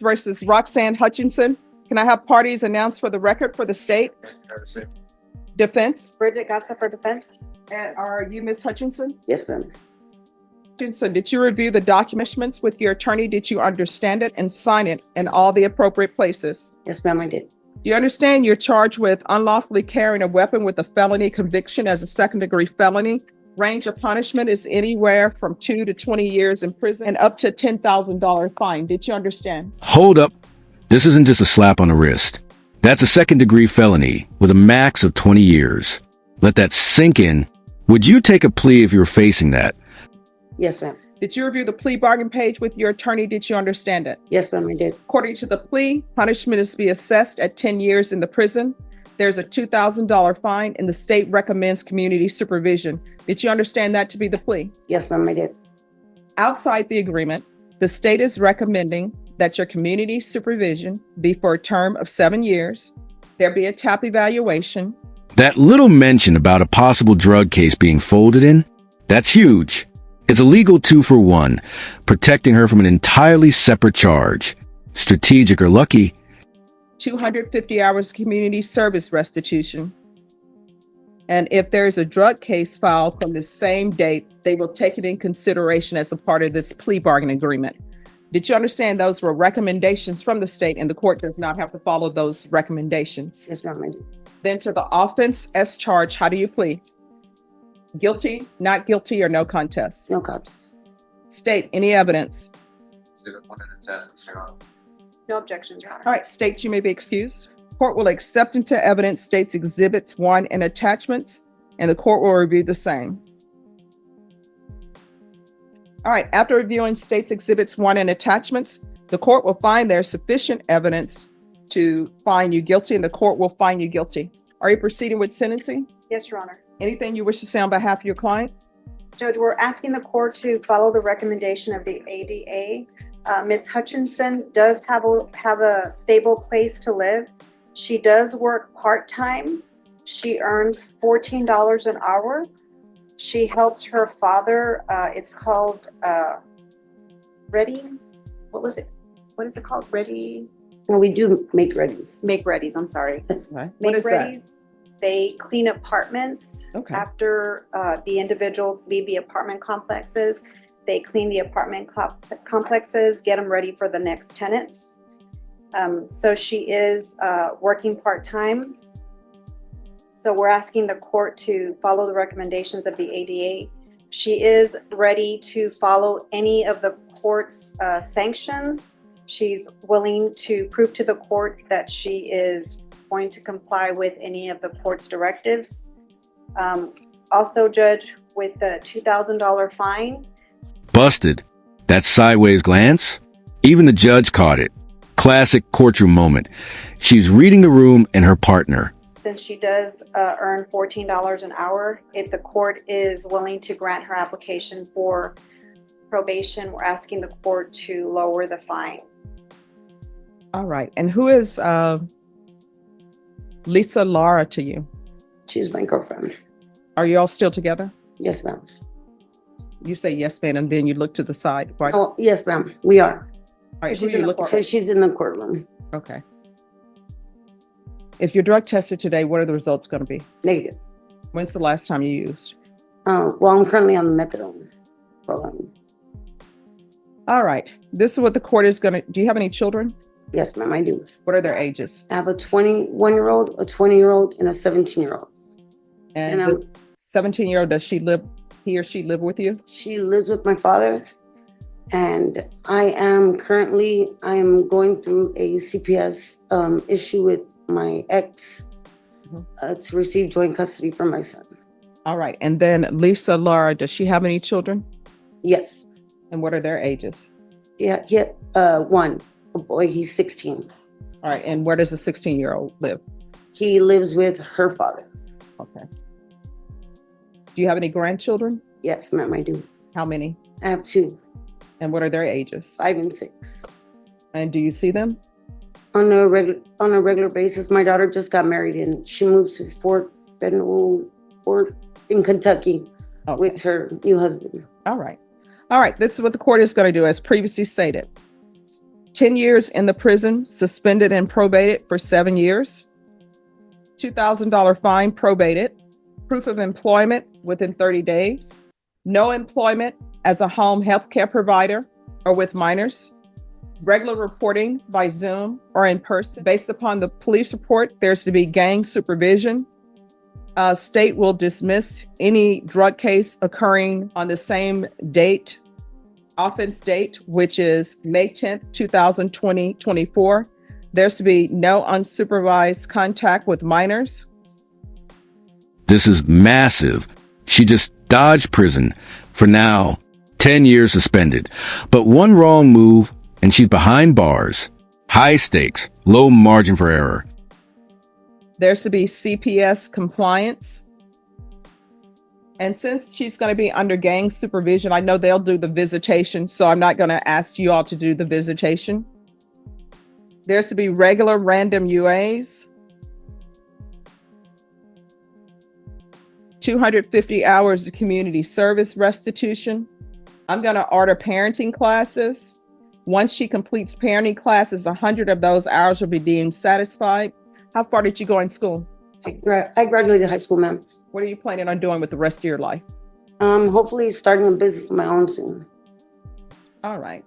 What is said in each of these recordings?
versus Roxanne Hutchinson. Can I have parties announced for the record for the state? Defense. Bridget Garza for defense. And are you Ms. Hutchinson? Yes, ma'am. Hutchinson, did you review the documents with your attorney? Did you understand it and sign it in all the appropriate places? Yes, ma'am, I did. Do you understand you're charged with unlawfully carrying a weapon with a felony conviction as a second-degree felony? Range of punishment is anywhere from 2 to 20 years in prison and up to a $10,000 fine. Did you understand? Hold up. This isn't just a slap on the wrist. That's a second-degree felony with a max of 20 years. Let that sink in. Would you take a plea if you were facing that? Yes, ma'am. Did you review the plea bargain page with your attorney? Did you understand it? Yes, ma'am, I did. According to the plea, punishment is to be assessed at 10 years in the prison. There's a $2,000 fine, and the state recommends community supervision. Did you understand that to be the plea? Yes, ma'am, I did. Outside the agreement, the state is recommending that your community supervision be for a term of 7 years. There be a TAP evaluation. That little mention about a possible drug case being folded in, that's huge. It's a legal 2-for-1, protecting her from an entirely separate charge. Strategic or lucky. 250 hours community service restitution. And if there is a drug case filed from the same date, they will take it in consideration as a part of this plea bargain agreement. Did you understand those were recommendations from the state and the court does not have to follow those recommendations? Yes, ma'am, I did. Then to the offense as charged, how do you plead? Guilty, not guilty, or no contest? No contest. State any evidence. No objections, Your Honor. All right, state you may be excused. Court will accept into evidence state's exhibits 1 and attachments, and the court will review the same. All right, after reviewing state's exhibits 1 and attachments, the court will find there's sufficient evidence to find you guilty, and the court will find you guilty. Are you proceeding with sentencing? Yes, Your Honor. Anything you wish to say on behalf of your client? Judge, we're asking the court to follow the recommendation of the ADA. Ms. Hutchinson does have a stable place to live. She does work part-time. She earns $14 an hour. She helps her father. It's called Ready. What was it? What is it called? Ready. Well, we do make readies. Make readies. I'm sorry. Yes. Okay. What Make is that? readies. They clean apartments Okay. after the individuals leave the apartment complexes. They clean the apartment complexes, get them ready for the next tenants. So she is working part-time. So we're asking the court to follow the recommendations of the ADA. She is ready to follow any of the court's sanctions. She's willing to prove to the court that she is going to comply with any of the court's directives. Also, Judge, with the $2,000 fine. Busted. That sideways glance? Even the judge caught it. Classic courtroom moment. She's reading the room and her partner. Since she does earn $14 an hour, if the court is willing to grant her application for probation, we're asking the court to lower the fine. All right. And who is Lisa Lara to you? She's my girlfriend. Are you all still together? Yes, ma'am. You say yes, ma'am, and then you look to the side, right? Oh, yes, ma'am. We are. All right, who she's are you in the looking Because she's in the courtroom. for? Okay. If you're drug tested today, what are the results going to be? Negative. When's the last time you used? Well, I'm currently on the methadone. All right. This is what the court is going to, do you have any children? Yes, ma'am, I do. What are their ages? I have a 21-year-old, a 20-year-old, and a 17-year-old. And And the 17-year-old, does he or she live with you? she lives with my father. And I am going through a CPS issue with my ex to receive joint custody for my son. All right. And then Lisa Lara, does she have any children? Yes. And what are their ages? Yeah, one, a boy, he's 16. All right. And where does the 16-year-old live? He lives with her father. Okay. Do you have any grandchildren? Yes, ma'am, I do. How many? I have 2, And what are their ages? 5 and 6. And do you see them? On a regular basis. My daughter just got married and she moves to Fort Benning in Kentucky with her new husband. All right. All right. This is what the court is going to do as previously stated. 10 years in the prison, suspended and probated for 7 years, $2,000 fine probated, proof of employment within 30 days, no employment as a home health care provider or with minors, regular reporting by Zoom or in person. Based upon the police report, there's to be gang supervision. State will dismiss any drug case occurring on the same date, offense date, which is May 10th, 2024. There's to be no unsupervised contact with minors. This is massive. She just dodged prison. For now, 10 years suspended. But one wrong move and she's behind bars. High stakes, low margin for error. There's to be CPS compliance. And since she's going to be under gang supervision, I know they'll do the visitation, so I'm not going to ask you all to do the visitation. There's to be regular random UAs. 250 hours of community service restitution. I'm going to order parenting classes. Once she completes parenting classes, 100 of those hours will be deemed satisfied. How far did you go in school? I graduated high school, ma'am. What are you planning on doing with the rest of your life? Hopefully starting a business of my own soon. All right.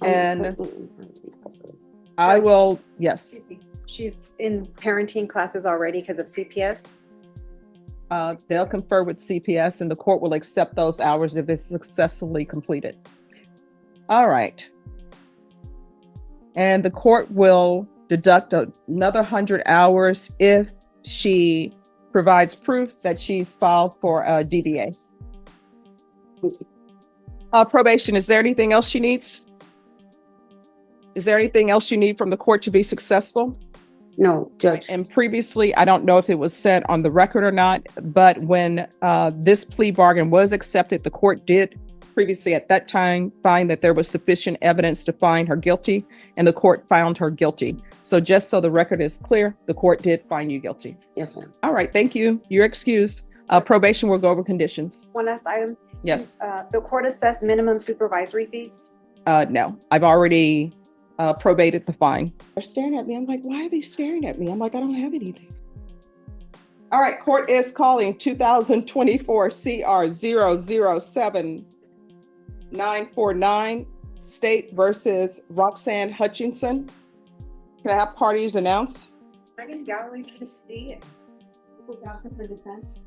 And I will, yes. Excuse me. She's in parenting classes already because of CPS. They'll confer with CPS and the court will accept those hours if it's successfully completed. All right. And the court will deduct another 100 hours if she provides proof that she's filed for a DBA. Thank you. Probation, is there anything else she needs? Is there anything else you need from the court to be successful? No, Judge. And previously, I don't know if it was said on the record or not, but when this plea bargain was accepted, the court did previously at that time find that there was sufficient evidence to find her guilty, and the court found her guilty. So just so the record is clear, the court did find you guilty. Yes, ma'am. All right, thank you. You're excused. Probation will go over conditions. One last item. Yes. The court assessed minimum supervisory fees. No, I've already probated the fine. They're staring at me. I'm like, why are they staring at me? I'm like, I don't have anything. All right, court is calling 2024 CR 007949, State versus Roxanne Hutchinson. Can I have parties announce? Megan Galloway for the state, Michael Johnson for defense.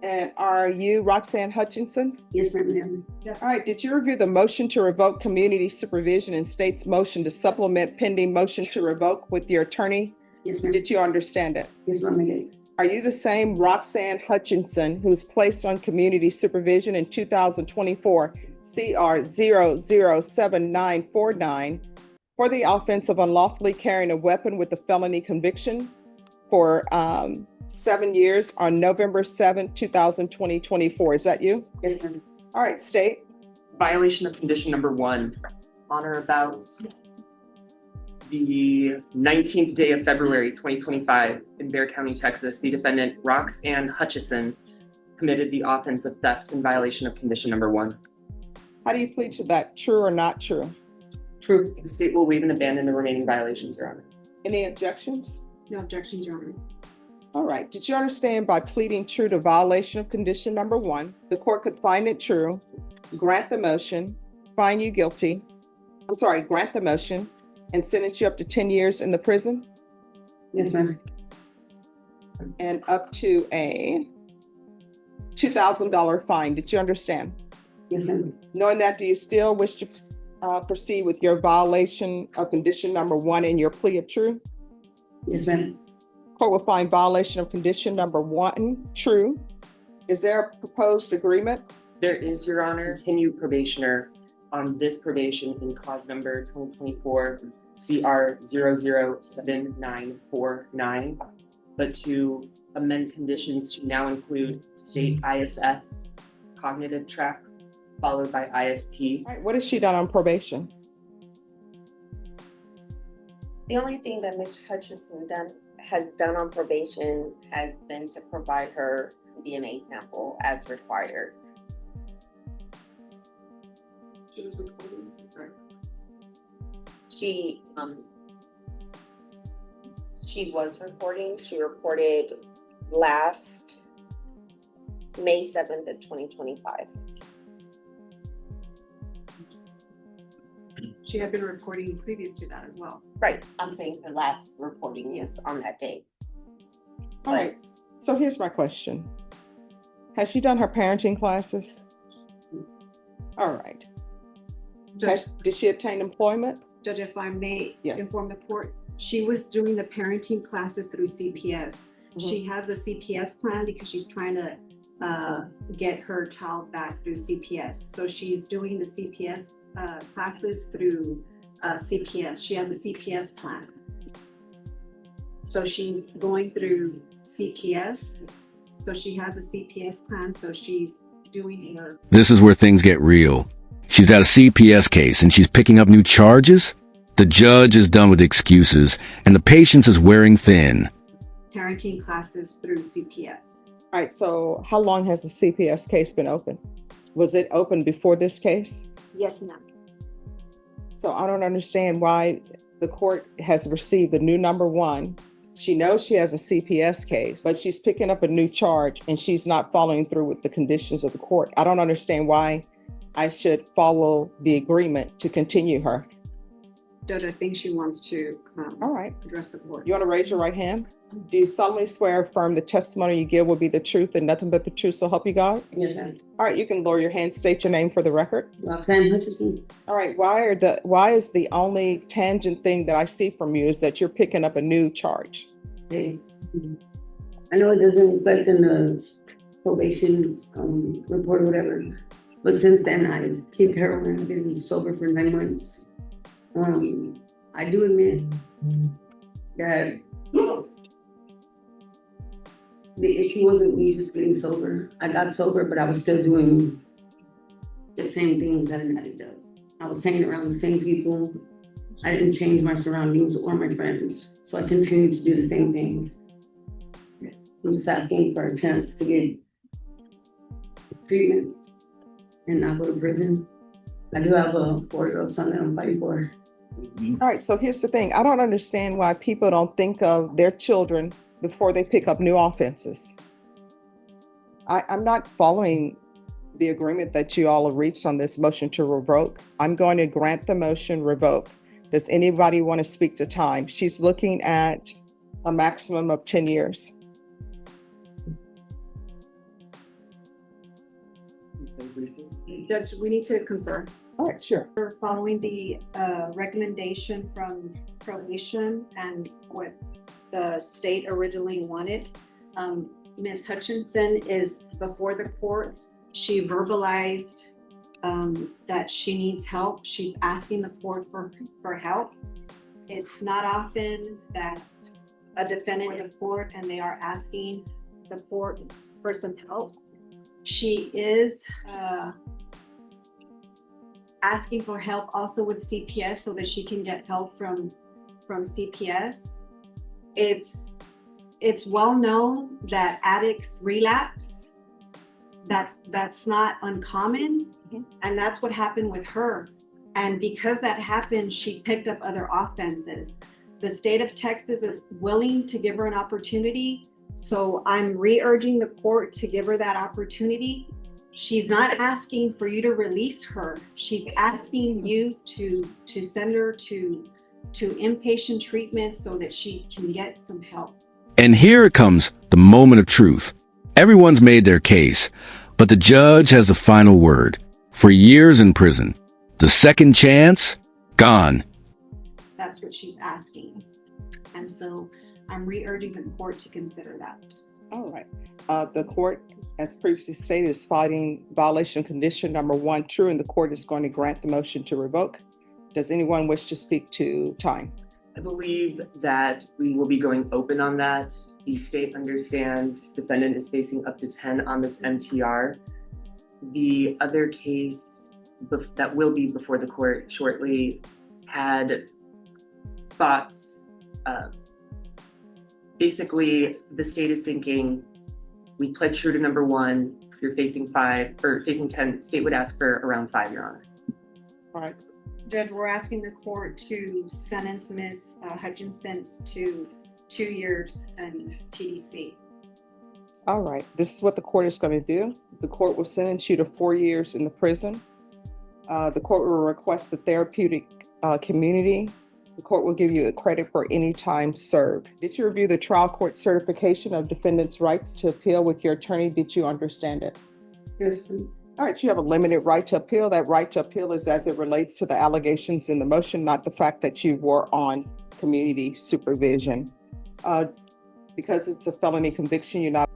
And are you Roxanne Hutchinson? Yes, ma'am. All right, did you review the motion to revoke community supervision and state's motion to supplement pending motion to revoke with your attorney? Yes, ma'am. Did you understand it? Yes, ma'am. I did. Are you the same Roxanne Hutchinson who was placed on community supervision in 2024 CR 007949 for the offense of unlawfully carrying a weapon with a felony conviction for 7 years on November 7th, 2024? Is that you? Yes, ma'am. All right, state. Violation of condition number 1. On or about the 19th day of February 2025 in Bexar County, Texas, the defendant Roxanne Hutchison committed the offense of theft in violation of condition number 1. How do you plead to that? True or not true? True. The state will waive and abandon the remaining violations, Your Honor. Any objections? No objections, Your Honor. All right. Did you understand by pleading true to violation of condition number 1, the court could find it true, grant the motion, find you guilty. Grant the motion and sentence you up to 10 years in the prison Yes, ma'am. and up to a $2,000 fine. Did you understand? Yes, ma'am. Knowing that, do you still wish to proceed with your violation of condition number 1 in your plea of true? Yes, ma'am. Court will find violation of condition number 1 true. Is there a proposed agreement? There is, Your Honor, continue probationer on this probation in cause number 2024 CR 007949, but to amend conditions to now include state ISF, cognitive track, followed by ISP. All right, what has she done on probation? The only thing that Ms. Hutchison has done on probation has been to provide her DNA sample as required. She was reporting. She reported last May 7th of 2025. She had been reporting previous to that as well. Right. I'm saying her last reporting is on that date. All right. So here's my question. Has she done her parenting classes? All right. Did she obtain employment? Judge, if I may Yes. inform the court, she was doing the parenting classes through CPS. Mhm. She has a CPS plan because she's trying to get her child back through CPS. So she's doing the CPS classes through CPS. She has a CPS plan. So she's going through CPS. So she has a CPS plan. So she's doing her. This is where things get real. She's got a CPS case and she's picking up new charges? The judge is done with excuses and the patience is wearing thin. Parenting classes through CPS. All right. So how long has the CPS case been open? Was it open before this case? Yes, ma'am. So I don't understand why the court has received the new number one. She knows she has a CPS case, but she's picking up a new charge and she's not following through with the conditions of the court. I don't understand why I should follow the agreement to continue her. Judge, I think she wants to All right. address the court. You want to raise your right hand? Do you solemnly swear or affirm the testimony you give will be the truth and nothing but the truth, so help you God? Yes, ma'am. All right, you can lower your hand, state your name for the record. Roxanne Hutchinson. All right, why is the only tangent thing that I see from you is that you're picking up a new charge? Hey, I know it doesn't reflect in the probation report or whatever, but since then I've kicked heroin. I've been sober for 9 months. I do admit that the issue wasn't me just getting sober. I got sober, but I was still doing the same things that an addict does. I was hanging around the same people. I didn't change my surroundings or my friends, so I continued to do the same things. I'm just asking for a chance to get treatment and not go to prison. I do have a 4-year-old son that I'm fighting for. All right, so here's the thing. I don't understand why people don't think of their children before they pick up new offenses. I'm not following the agreement that you all have reached on this motion to revoke. I'm going to grant the motion revoke. Does anybody want to speak to time? She's looking at a maximum of 10 years. Judge, we need to confer. All right, sure. We're following the recommendation from probation and what the state originally wanted. Ms. Hutchinson is before the court. She verbalized that she needs help. She's asking the court for help. It's not often that a defendant in court and they are asking the court for some help. She is asking for help also with CPS so that she can get help from CPS. It's well known that addicts relapse. That's not uncommon, and that's what happened with her. And because that happened, she picked up other offenses. The state of Texas is willing to give her an opportunity, so I'm re-urging the court to give her that opportunity. She's not asking for you to release her. She's asking you to send her to inpatient treatment so that she can get some help. And here it comes, the moment of truth. Everyone's made their case, but the judge has the final word. For years in prison, the second chance, gone. That's what she's asking. And so I'm re-urging the court to consider that. All right. The court, as previously stated, is finding violation condition number 1 true, and the court is going to grant the motion to revoke. Does anyone wish to speak to time? I believe that we will be going open on that. The state understands defendant is facing up to 10 on this MTR. The other case that will be before the court shortly had thoughts. Basically, the state is thinking, we pled true to number 1, you're facing 5 or facing 10. State would ask for around 5, Your Honor. All right. Judge, we're asking the court to sentence Ms. Hutchinson to 2 years in TDC. All right, this is what the court is going to do. The court will sentence you to 4 years in the prison. The court will request the therapeutic community. The court will give you a credit for any time served. Did you review the trial court certification of defendant's rights to appeal with your attorney? Did you understand it? Yes, please. All right, so you have a limited right to appeal. That right to appeal is as it relates to the allegations in the motion, not the fact that you were on community supervision. Because it's a felony conviction, you're not